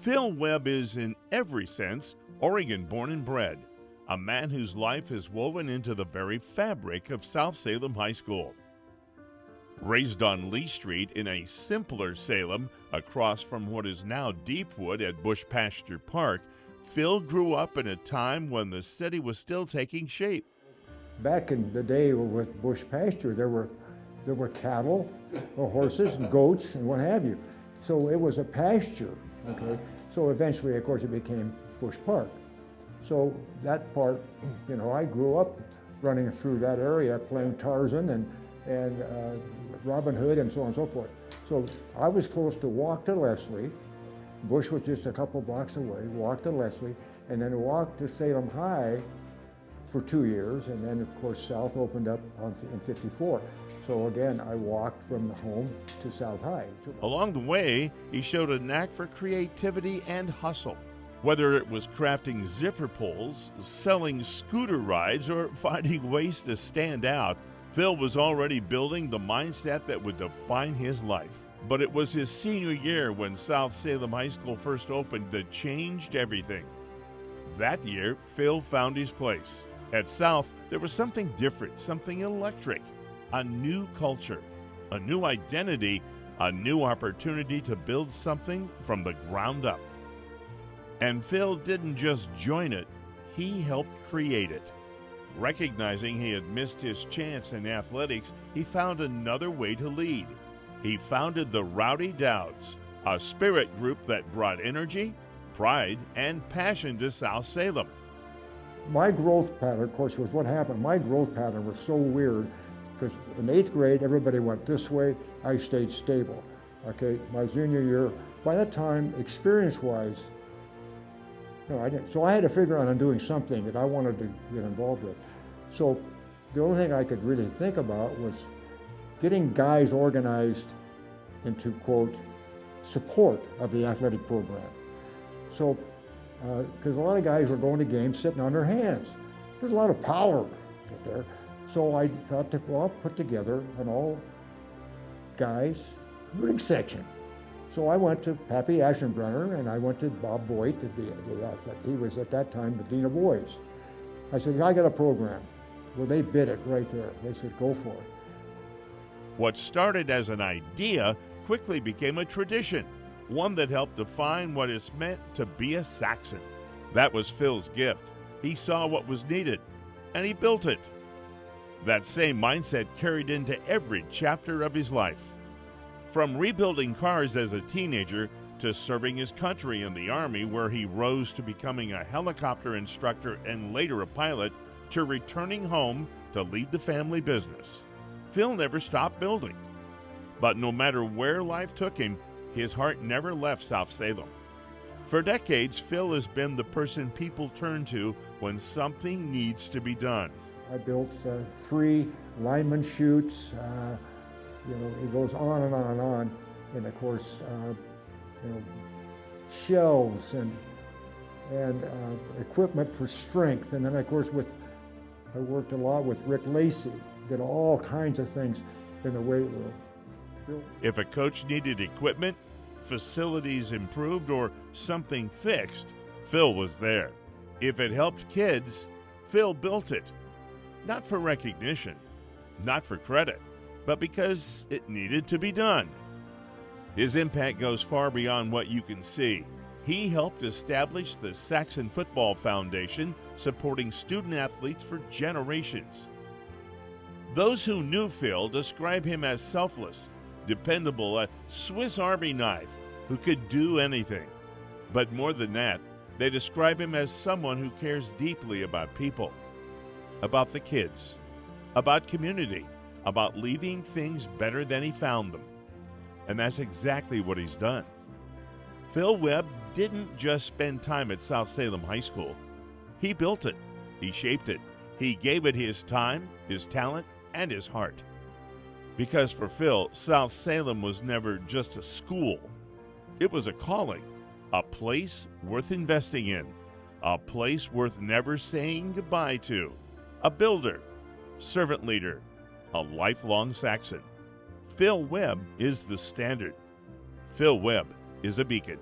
Phil Webb is, in every sense, Oregon born and bred, a man whose life is woven into the very fabric of South Salem High School. Raised on Lee Street in a simpler Salem across from what is now Deepwood at Bush Pasture Park, Phil grew up in a time when the city was still taking shape. Back in the day with Bush Pasture, there were cattle, or horses, and goats, and what have you. So it was a pasture, okay? So eventually, of course, it became Bush Park. So that part, I grew up running through that area, playing Tarzan and Robin Hood and so on and so forth. So I was close to walk to Leslie. Bush was just a couple blocks away, walk to Leslie, and then walk to Salem High for 2 years, and then of course South opened up in '54. So again, I walked from the home to South High. Along the way, he showed a knack for creativity and hustle. Whether it was crafting zipper pulls, selling scooter rides, or finding ways to stand out, Phil was already building the mindset that would define his life. But it was his senior year when South Salem High School first opened that changed everything. That year, Phil found his place. At South, there was something different, something electric, a new culture, a new identity, a new opportunity to build something from the ground up. And Phil didn't just join it, he helped create it. Recognizing he had missed his chance in athletics, he found another way to lead. He founded the Rowdy Dowds, a spirit group that brought energy, pride, and passion to South Salem. My growth pattern, of course, was what happened. My growth pattern was so weird because in 8th grade, everybody went this way. I stayed stable. Okay, my junior year, by that time, experience-wise, I didn't. So I had to figure out on doing something that I wanted to get involved with. So the only thing I could really think about was getting guys organized into, quote, support of the athletic program. So, because a lot of guys were going to games sitting on their hands. There's a lot of power there. So I thought to, put together an all guys rig section. So I went to Pappy Aschenbrenner and I went to Bob Voigt, the athlete. He was at that time the Dean of Boys. I said, I got a program. Well, they bid it right there. They said, go for it. What started as an idea quickly became a tradition, one that helped define what it's meant to be a Saxon. That was Phil's gift. He saw what was needed, and he built it. That same mindset carried into every chapter of his life. From rebuilding cars as a teenager to serving his country in the Army, where he rose to becoming a helicopter instructor and later a pilot, to returning home to lead the family business. Phil never stopped building. But no matter where life took him, his heart never left South Salem. For decades, Phil has been the person people turn to when something needs to be done. I built 3 lineman chutes. It goes on and on and on. And of course, shelves and equipment for strength. And then of course I worked a lot with Rick Lacey, did all kinds of things in the weight room. If a coach needed equipment, facilities improved, or something fixed, Phil was there. If it helped kids, Phil built it. Not for recognition, not for credit, but because it needed to be done. His impact goes far beyond what you can see. He helped establish the Saxon Football Foundation, supporting student athletes for generations. Those who knew Phil describe him as selfless, dependable, a Swiss Army knife who could do anything. But more than that, they describe him as someone who cares deeply about people, about the kids, about community, about leaving things better than he found them. And that's exactly what he's done. Phil Webb didn't just spend time at South Salem High School. He built it. He shaped it. He gave it his time, his talent, and his heart. Because for Phil, South Salem was never just a school. It was a calling, a place worth investing in, a place worth never saying goodbye to, a builder, servant leader, a lifelong Saxon. Phil Webb is the standard. Phil Webb is a beacon.